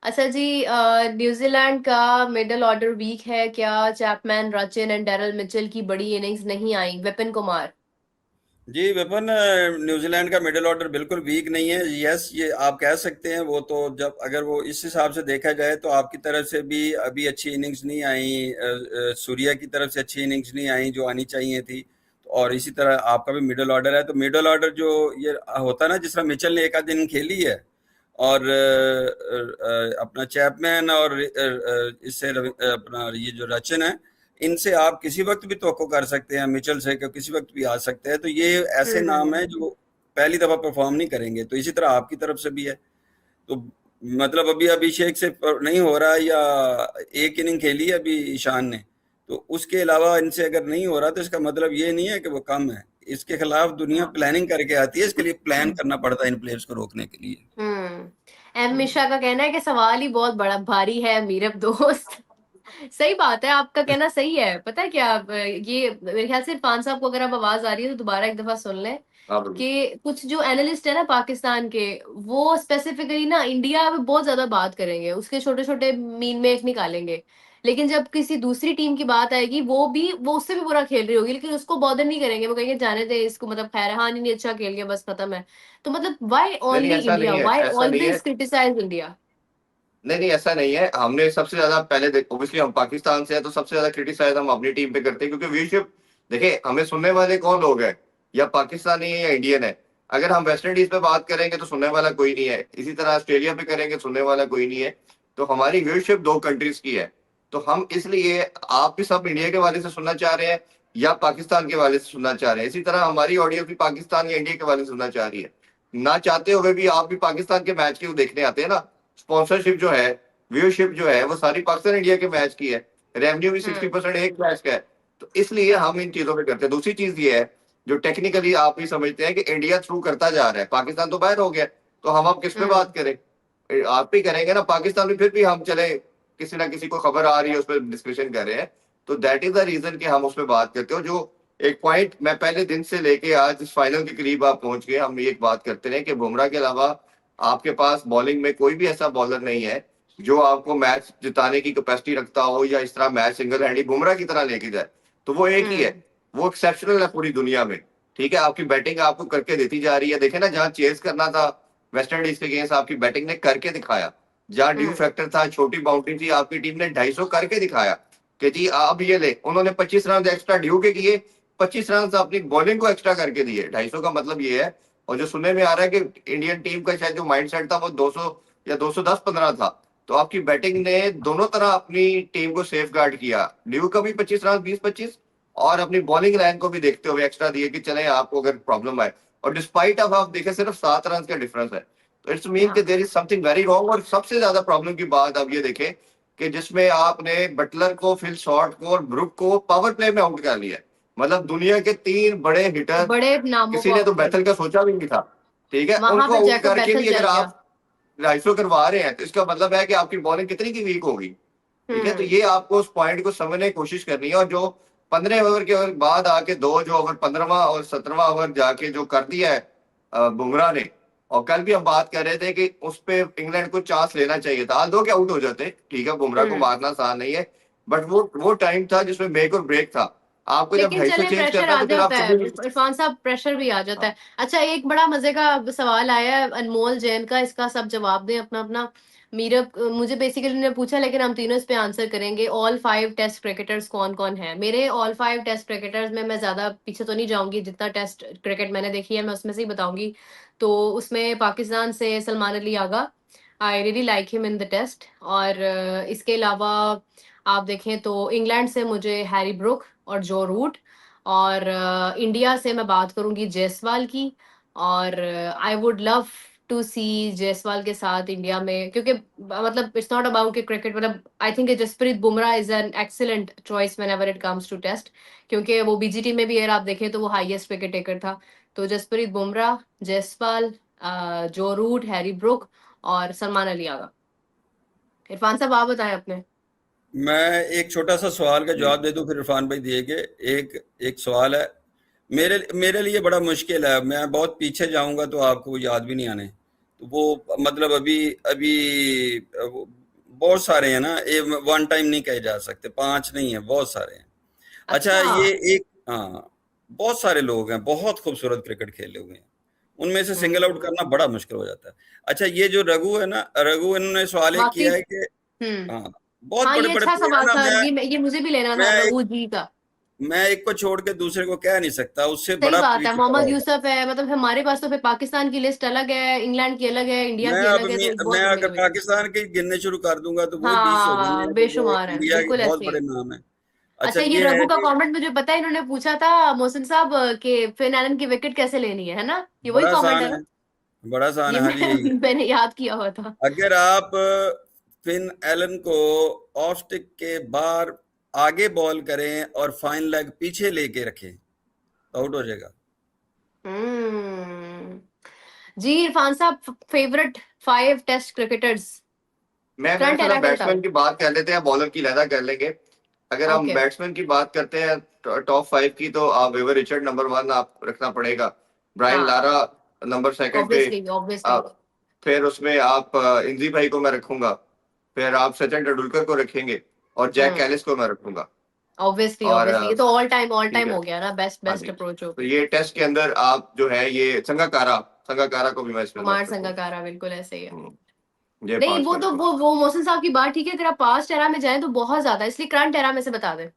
अच्छा जी, न्यूजीलैंड का मिडिल ऑर्डर वीक है क्या? Chapman, Rachin and Daryl Mitchell की बड़ी इनिंग्स नहीं आई। विपिन कुमार। जी विपिन, न्यूजीलैंड का मिडिल ऑर्डर बिल्कुल वीक नहीं है। यस, ये आप कह सकते हैं। वो तो जब अगर वो इस हिसाब से देखा जाए तो आपकी तरफ से भी अभी अच्छी इनिंग्स नहीं आई, सूर्या की तरफ से अच्छी इनिंग्स नहीं आई जो आनी चाहिए थी। और इसी तरह आपका भी मिडिल ऑर्डर है, तो मिडिल ऑर्डर जो ये होता है ना, जिस तरह मिचेल ने एक आध दिन खेली है और अपना चैपमैन और इससे अपना ये जो रचिन है, इनसे आप किसी वक्त भी तवक्को कर सकते हैं। मिचेल से कि किसी वक्त भी आ सकते हैं, तो ये ऐसे नाम हम्म। हैं जो पहली दफा परफॉर्म नहीं करेंगे। तो इसी तरह आपकी तरफ से भी है। तो मतलब अभी अभिषेक से नहीं हो रहा, या एक इनिंग खेली है अभी ईशान ने, तो उसके अलावा इनसे अगर नहीं हो रहा तो इसका मतलब ये नहीं है कि वो कम है। इसके खिलाफ दुनिया हाँ। प्लानिंग करके आती है, इसके लिए प्लान करना पड़ता है इन प्लेयर्स को रोकने के लिए। एम मिश्रा का कहना है कि सवाल ही बहुत बड़ा भारी है मीरब दोस्त। सही बात है, आपका कहना सही है। पता है क्या, ये मेरे ख्याल से इरफान साहब को अगर अब आवाज आ रही है तो दोबारा एक दफा सुन लें हाँ बिल्कुल। कि कुछ जो एनालिस्ट है ना पाकिस्तान के, वो स्पेसिफिकली ना इंडिया में बहुत ज्यादा बात करेंगे, उसके छोटे छोटे मीन में निकालेंगे। लेकिन जब किसी दूसरी टीम की बात आएगी, वो उससे भी बुरा खेल रही होगी, लेकिन उसको बॉदर नहीं करेंगे। वो कहेंगे जाने दे इसको, मतलब खैर है, हाँ नहीं नहीं, अच्छा खेल गया, बस खत्म है। तो मतलब व्हाई नहीं नहीं, ओनली ऐसा इंडिया, नहीं है, व्हाई ऐसा नहीं है। Always criticise India? नहीं नहीं, ऐसा नहीं है। हमने सबसे ज्यादा पहले ओबियसली हम पाकिस्तान से हैं, तो सबसे ज्यादा क्रिटिसाइज हम अपनी टीम पे करते हैं, क्योंकि व्यूशिप देखिए, हमें सुनने वाले कौन लोग हैं, या पाकिस्तानी है या इंडियन है। अगर हम वेस्ट इंडीज पे बात करेंगे तो सुनने वाला कोई नहीं है, इसी तरह ऑस्ट्रेलिया पे करेंगे सुनने वाला कोई नहीं है। तो हमारी व्यूशिप दो कंट्रीज की है। तो हम इसलिए, आप भी सब इंडिया के वाले से सुनना चाह रहे हैं या पाकिस्तान के वाले से सुनना चाह रहे हैं, इसी तरह हमारी ऑडियंस भी पाकिस्तान या इंडिया के वाले से सुनना चाह रही है। ना चाहते हुए भी आप भी पाकिस्तान के मैच क्यों देखने आते हैं ना। स्पॉन्सरशिप जो है, व्यूअरशिप जो है, वो सारी पाकिस्तान इंडिया के मैच की है। रेवेन्यू भी सिक्सटी हम्म। परसेंट एक मैच का है। तो इसलिए हम इन चीजों पे करते हैं। दूसरी चीज ये है, जो टेक्निकली आप भी समझते हैं कि इंडिया थ्रू करता जा रहा है, पाकिस्तान तो बाहर हो गया, तो हम अब किस पे हम्म। बात करें। आप भी करेंगे ना, पाकिस्तान में फिर भी हम चले, किसी ना किसी को खबर आ रही है उस पर डिस्कशन कर रहे हैं। तो दैट इज द रीजन कि हम उस पर बात करते हो। जो एक पॉइंट मैं पहले दिन से लेके आज इस फाइनल के करीब आप पहुंच गए, हम ये एक बात करते रहे कि बुमराह के अलावा आपके पास बॉलिंग में कोई भी ऐसा बॉलर नहीं है जो आपको मैच जिताने की कैपेसिटी रखता हो, या इस तरह मैच सिंगल हैंडी बुमराह की तरह लेके जाए। तो वो एक ही है, हम्म। वो एक्सेप्शनल है पूरी दुनिया में। ठीक है, आपकी बैटिंग आपको करके देती जा रही है। देखे ना, जहां चेस करना था वेस्ट इंडीज के अगेंस्ट, आपकी बैटिंग ने करके दिखाया। जहां ड्यू हम्म। फैक्टर था, छोटी बाउंड्री थी, आपकी टीम ने 250 करके दिखाया कि जी अब ये ले। उन्होंने 25 रन एक्स्ट्रा ड्यू के किए, 25 रन अपनी बॉलिंग को एक्स्ट्रा करके दिए। 250 का मतलब ये है। और जो सुनने में आ रहा है कि इंडियन टीम का शायद जो माइंडसेट था वो 200 या 210-15 था। तो आपकी बैटिंग ने दोनों तरह अपनी टीम को सेफ गार्ड किया। ड्यू का भी 25 रन, 20-25, और अपनी बॉलिंग लाइन को भी देखते हुए एक्स्ट्रा दिए कि चले आपको अगर प्रॉब्लम आए। और डिस्पाइट अब आप देखें सिर्फ 7 रन का डिफरेंस है। तो इट्स मीन कि हाँ। There is something very wrong. और सबसे ज्यादा प्रॉब्लम की बात अब ये देखें कि जिसमें आपने बटलर को, फिल शॉर्ट को और ब्रुक को पावर प्ले में आउट कर लिया। मतलब दुनिया के 3 बड़े हिटर, बड़े नामों को किसी ने तो आउट कर बैथल दिया। का सोचा भी नहीं था। ठीक है, वहां उनको पे आउट जैकब करके बैथल भी अगर चल गया। आप 250 करवा रहे हैं, तो इसका मतलब है कि आपकी बॉलिंग कितनी की वीक होगी। ठीक है, तो हम्म। ये आपको उस पॉइंट को समझने की कोशिश करनी है। और जो 15 ओवर के बाद आके दो जो ओवर, 15वां और 17वां ओवर जाके जो कर दिया है बुमराह ने। और कल भी हम बात कर रहे थे कि उस पे इंग्लैंड को चांस लेना चाहिए था, दो के आउट हो जाते। ठीक है, बुमराह को हम्म। मारना आसान नहीं है, बट वो टाइम था जिसमें मेक और ब्रेक था। आपको जब लेकिन 250 चले, चेंज प्रेशर करना है आ तो फिर आप जाता है कभी। इरफान साहब, प्रेशर भी आ जाता हाँ। है। अच्छा, एक बड़ा मजे का सवाल आया है अनमोल जैन का, इसका सब जवाब दें अपना अपना। मीरब, मुझे बेसिकली ने पूछा, लेकिन हम तीनों इस पे आंसर करेंगे। ऑल 5 टेस्ट क्रिकेटर्स कौन कौन है? मेरे ऑल 5 टेस्ट क्रिकेटर्स में मैं ज्यादा पीछे तो नहीं जाऊंगी, जितना टेस्ट क्रिकेट मैंने देखी है मैं उसमें से ही बताऊंगी। तो उसमें पाकिस्तान से Salman Ali Agha, I really like him in the test. और इसके अलावा आप देखें तो इंग्लैंड से मुझे हैरी ब्रुक और जो रूट। और इंडिया से मैं बात करूंगी जायसवाल की। और आई वुड लव टू सी जायसवाल के साथ इंडिया में, क्योंकि मतलब इट्स नॉट अबाउट क्रिकेट, मतलब I think Jasprit Bumrah is an excellent choice whenever it comes to test. क्योंकि वो बीजीटी में भी अगर आप देखें तो वो हाईएस्ट विकेट टेकर था। तो जसप्रीत बुमराह, जायसवाल, जो रूट, हैरी ब्रुक और सलमान अली आगा। इरफान साहब आप बताएं अपने। मैं एक छोटा सा सवाल का जी। जवाब दे दूं, फिर इरफान भाई दिएगे। एक एक सवाल है, मेरे मेरे लिए बड़ा मुश्किल है। मैं बहुत पीछे जाऊंगा तो आपको याद भी नहीं आने। तो वो मतलब अभी अभी बहुत सारे हैं ना, ये वन टाइम नहीं कहे जा सकते, 5 नहीं है, बहुत सारे हैं। अच्छा, अच्छा। ये एक, हाँ, बहुत सारे लोग हैं, बहुत खूबसूरत क्रिकेट खेले हुए हैं, उनमें से सिंगल आउट हम्म। करना बड़ा मुश्किल हो जाता है। अच्छा, ये जो रघु है ना, रघु, इन्होंने सवाल ये वाकई। किया है कि हम्म। हाँ, बहुत हाँ, बड़े ये बड़े अच्छा प्लेयर सवाल ना, था, ये मुझे भी लेना था मैं एक रघु जी का। मैं एक को छोड़ के दूसरे को कह नहीं सकता, उससे सही बड़ा बात है, पीछे पड़ा मोहम्मद होगा। यूसुफ है, मतलब हमारे पास तो फिर पाकिस्तान की लिस्ट अलग है, इंग्लैंड की अलग है, इंडिया मैं की अब अलग है, तो एक मैं बहुत लंबी अगर लंबी लिस्ट। पाकिस्तान के गिनने शुरू कर दूंगा तो वही 20 हो जाएंगे, हाँ, तो वो बेशुमार है, इंडिया के बिल्कुल बहुत ऐसे बड़े ही। नाम है। अच्छा, अच्छा, ये ये है रघु का कि कमेंट मुझे पता है, इन्होंने पूछा था मोहसिन साहब कि फिन एलन की विकेट कैसे लेनी है ना? ये वही बड़ा कमेंट आसान है है, ना? बड़ा आसान ये है, हाँ जी, यही है। मैंने याद किया हुआ था। अगर आप फिन एलन को ऑफ स्टिक के बाहर आगे बॉल करें और फाइन लेग पीछे लेके रखें तो आउट हो जाएगा। हम्म। जी इरफान साहब, फेवरेट 5 टेस्ट क्रिकेटर्स मैं मेरे करंट ख्याल एरा के बैट्समैन मुताबिक। की बात कर लेते हैं, बॉलर की लहदा कर लेंगे। अगर हम ओके। बैट्समैन की बात करते हैं टॉप 5 की, तो आप वेवर रिचर्ड नंबर 1 आप रखना पड़ेगा, ब्रायन हाँ, लारा नंबर 2 पे। Obviously obviously. आप फिर उसमें आप इंजी भाई को मैं रखूंगा, फिर आप सचिन तेंदुलकर को रखेंगे, और जैक हम्म। कैलिस को मैं रखूंगा। ऑब्वियसली और ऑब्वियसली, ये तो ऑल ठीक टाइम है, हो गया ना, बेस्ट हाँ बेस्ट जी, अप्रोच हो तो गई। ये टेस्ट के अंदर आप जो है ये संगाकारा संगाकारा को भी मैं इसमें कुमार मत रखूंगा। संगकारा, बिल्कुल ऐसे ही है। ये नहीं, 5 वो में तो रखूंगा। वो मोहसिन साहब की बात ठीक है, तेरा पास्ट एरा में जाए तो बहुत ज्यादा, इसलिए करंट एरा में से बता दे।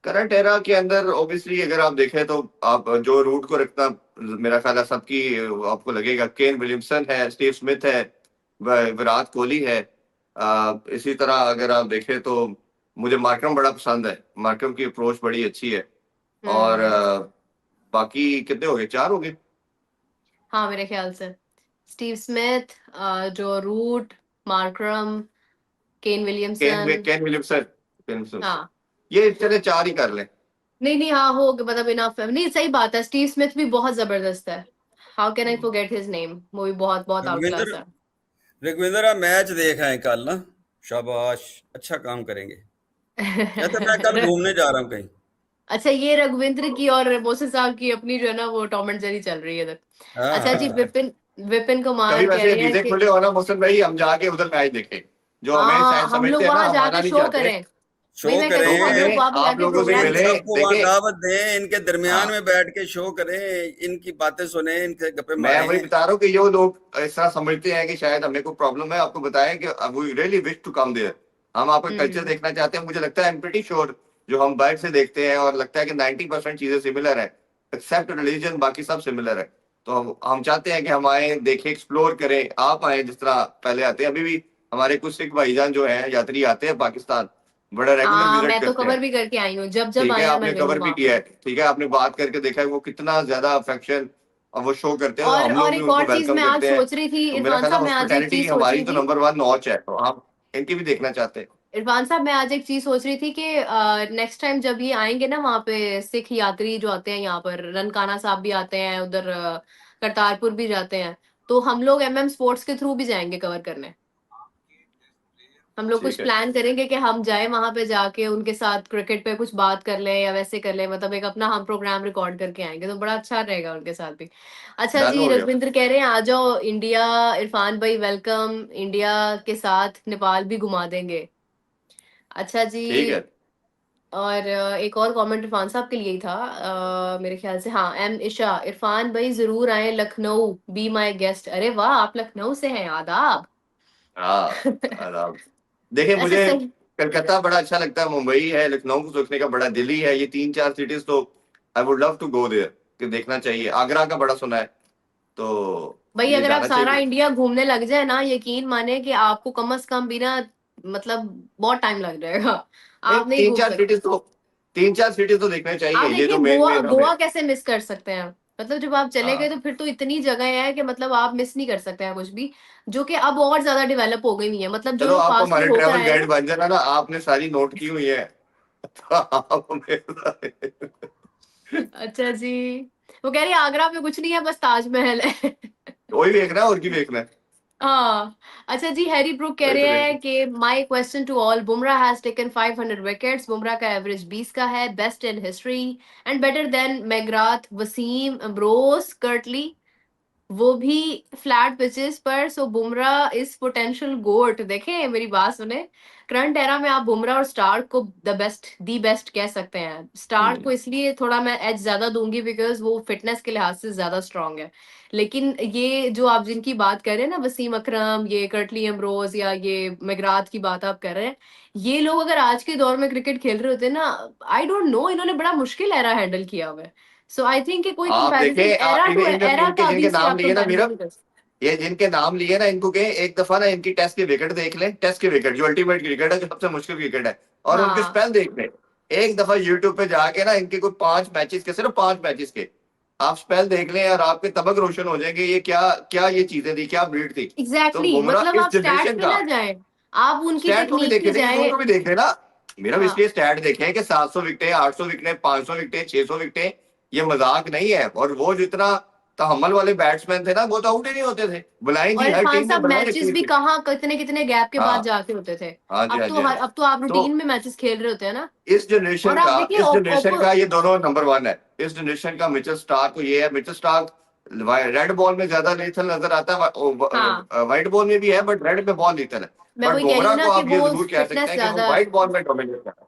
करंट एरा के अंदर ऑब्वियसली अगर आप देखें तो आप जो रूट को रखना, मेरा ख्याल है सबकी आपको लगेगा, केन विलियमसन है, स्टीव स्मिथ है, विराट कोहली है। इसी तरह अगर आप देखें तो मुझे मार्करम बड़ा पसंद है, मार्करम की अप्रोच बड़ी अच्छी है। और हम्म। बाकी कितने हो गए, 4 हो गए। हाँ, मेरे ख्याल से Steve Smith, Joe Root, Markram, Kane Williamson. Kane Williamson, हाँ। ये चले 4 ही कर लें। नहीं नहीं, हाँ हो गया, मतलब इनफ है, नहीं सही बात है, स्टीव स्मिथ भी बहुत जबरदस्त है। How can I forget his name, वो भी बहुत बहुत आउट क्लास रघुविंदर, है। रघुविंदर, आप मैच देख आए कल ना, शाबाश, अच्छा काम करेंगे। कहते मैं कल र- घूमने जा रहा हूँ कहीं। अच्छा, ये रघुविंद्र की और मोहसिन साहब की अपनी जो है ना वो टॉम एंड जेरी चल रही है इधर। हाँ अच्छा जी, हाँ, विपिन विपिन कभी कुमार कह वैसे रहे हैं वीजे कि खुले हो ना मुस्लिम भाई, हम जाके उधर मैच देखें, जो हमें शायद हाँ, हम लोग समझते हैं ना, वहां हम आना जाके नहीं शो चाहते। करें। शो वही मैं कह रही शो हूँ, हम लोग करें, वहां पे आप जाके लोगों से प्रोग्राम इन मिले, करें। सबको वहां देखें। दावत दें, इनके दरमियान हाँ, में बैठ के शो करें, इनकी बातें सुने, इनके गप्पे मैं वही मारें। बता रहा हूँ कि जो लोग इस तरह समझते हैं कि शायद हमें कोई प्रॉब्लम है, आपको बताएं कि we really wish to come there. हम आपका कल्चर हम्म। देखना चाहते हैं। मुझे लगता है, आई एम प्रीटी श्योर, जो हम बाहर से देखते हैं और लगता है कि 90% चीजें सिमिलर है, एक्सेप्ट रिलीजन, बाकी सब सिमिलर है। तो हम चाहते हैं कि हम आए, देखें, एक्सप्लोर करें। आप आए जिस तरह पहले आते हैं, अभी भी हमारे कुछ सिख भाईजान जो हैं, यात्री आते हैं पाकिस्तान, बड़ा रेगुलर हाँ, विजिट मैं तो करते हैं। कवर भी करके आई हूँ, जब जब ठीक है, आया मैं आपने गई हूँ कवर भी वहां किया पे। है, ठीक है, आपने बात करके देखा है वो कितना ज्यादा अफेक्शन और वो शो करते हैं, और हम और लोग भी एक उनको और चीज वेलकम मैं आज करते हैं। सोच रही थी तो मेरा इरफान ख्याल है साहब, मैं आज एक हॉस्पिटैलिटी चीज सोच हमारी रही तो थी। नंबर 1 नॉच है, तो हम इनकी भी देखना चाहते हैं। इरफान साहब, मैं आज एक चीज सोच रही थी कि नेक्स्ट टाइम जब ये आएंगे ना वहाँ पे, सिख यात्री जो आते हैं यहाँ पर, रनकाना साहब भी आते हैं उधर, करतारपुर भी जाते हैं, तो हम लोग एमएम स्पोर्ट्स के थ्रू भी जाएंगे कवर करने। हम लोग कुछ ठीक है, प्लान करेंगे कि हम जाए वहां पे, जाके उनके साथ क्रिकेट पे कुछ बात कर लें या वैसे कर लें, मतलब एक अपना हम प्रोग्राम रिकॉर्ड करके आएंगे तो बड़ा अच्छा रहेगा उनके साथ भी। अच्छा डन जी, हो गया। रघविंद्र कह रहे हैं आ जाओ इंडिया, इरफान भाई वेलकम, इंडिया के साथ नेपाल भी घुमा देंगे। अच्छा जी। ठीक है, और एक और कमेंट इरफान साहब के लिए ही था, मेरे ख्याल से, हाँ, एम इशा, इरफान भाई जरूर आए लखनऊ, बी माय गेस्ट। अरे वाह, आप लखनऊ से हैं, आदाब। हाँ, आराम। देखिए, ऐसे मुझे सही। कलकत्ता बड़ा अच्छा लगता है, मुंबई है, लखनऊ को सोचने का बड़ा दिल ही है, ये 3-4 सिटीज तो I would love to go there, कि देखना चाहिए। आगरा का बड़ा सुना है, तो भाई ये अगर आप जाना सारा चाहिए। इंडिया घूमने लग जाए ना, यकीन माने कि आपको कम से कम भी ना, मतलब बहुत टाइम लग जाएगा, नहीं, आप नहीं तीन घूम चार सकते। सिटीज तो 3-4 सिटीज तो देखने चाहिए, आप ये देखिए, जो मेन गोवा मेन हमें। गोवा कैसे मिस कर सकते हैं? मतलब जब आप चले गए हाँ, तो फिर तो इतनी जगह है कि मतलब आप मिस नहीं कर सकते हैं कुछ भी, जो कि अब और ज्यादा डेवलप हो गई हुई है, मतलब जो चलो, लोग आप पास में हमारे होकर ट्रैवल आए गाइड ना। बन जाना ना, आपने सारी नोट की हुई है। तो आप हमें अच्छा जी। वो कह रही है आगरा में कुछ नहीं है, बस ताजमहल है। वही देखना है, और की देखना है। हाँ। अच्छा जी, हैरी ब्रूक कह वही तो रहे देखना हैं कि my question to all, Bumrah has taken 500 wickets, Bumrah का एवरेज 20 का है, best in history and better than McGrath, Wasim, Ambrose, Curtly. वो भी फ्लैट पिचेस पर। So Bumrah is potential GOAT. देखें मेरी बात सुने, करंट एरा में आप बुमराह और स्टार्क को दी बेस्ट कह सकते हैं। स्टार्क को इसलिए थोड़ा मैं एज ज्यादा दूंगी बिकॉज वो फिटनेस के लिहाज से ज्यादा स्ट्रांग है। लेकिन ये जो आप जिनकी बात कर रहे हैं ना, वसीम अकरम, ये कर्टली एम्ब्रोज या ये मैग्राथ की बात आप कर रहे हैं, ये लोग अगर आज के दौर में क्रिकेट खेल रहे होते ना, आई डोंट नो, इन्होंने बड़ा मुश्किल एरा हैंडल किया हुआ है। सो आई थिंक कि कोई आप कंपैरिजन देखें एरा टू एरा इनके का जिनके अभी से नाम आप लिए ना कंपैरिजन मीरा, नहीं कर सकते। ये जिनके नाम लिए ना, इनको कहें एक दफा ना इनकी टेस्ट की विकेट देख लें, टेस्ट की विकेट जो अल्टीमेट क्रिकेट है, जो सबसे मुश्किल क्रिकेट है, और उनके हाँ स्पेल देख लें। एक दफा यूट्यूब पे जाके ना इनके कोई 5 मैचेस के, सिर्फ 5 मैचेस के आप स्पेल देख लें, और आपके तबक रोशन हो जाएंगे ये क्या क्या ये चीजें थी, क्या ब्रीड थी। तो एग्जैक्टली exactly, बुमराह मतलब इस आप स्टैट्स जनरेशन पे का, ना जाएं, आप उनकी स्टैट को भी टेक्निक देखे पे थे, जाएं। इनको भी देख लेना। मेरा हाँ इसलिए स्टैट देखे कि 700 विकेटें, 800 विकेटें, 500 विकेटें, 600 विकेटें, ये मजाक नहीं है। और वो जितना तहम्मुल वाले बैट्समैन थे ना, वो तो आउट ही नहीं होते थे, बुलाएं और जी, हर इरफान टीम ने साहब बुलाए मैचेस रखी भी थी। कहाँ कितने कितने गैप के बाद हाँ जाके होते थे। हाँ जी, हाँ जी, हाँ जी। अब तो आप तो रूटीन में मैचेस खेल रहे होते हैं ना। इस जनरेशन और आप का देखिए इस जनरेशन का ये दोनों नंबर 1 है। इस जनरेशन का मिचेल स्टार्क को ये है, मिचेल स्टार्क रेड बॉल में ज्यादा लेथल नजर आता है, हाँ, व्हाइट बॉल में भी है, बट रेड में बॉल लेथल है। मैं बट वही कह रही हूँ बुमराह ना को कि आप ये वो जरूर कह सकते फिटनेस हैं कि वो ज्यादा। व्हाइट बॉल में डोमिनेट कर रहा है।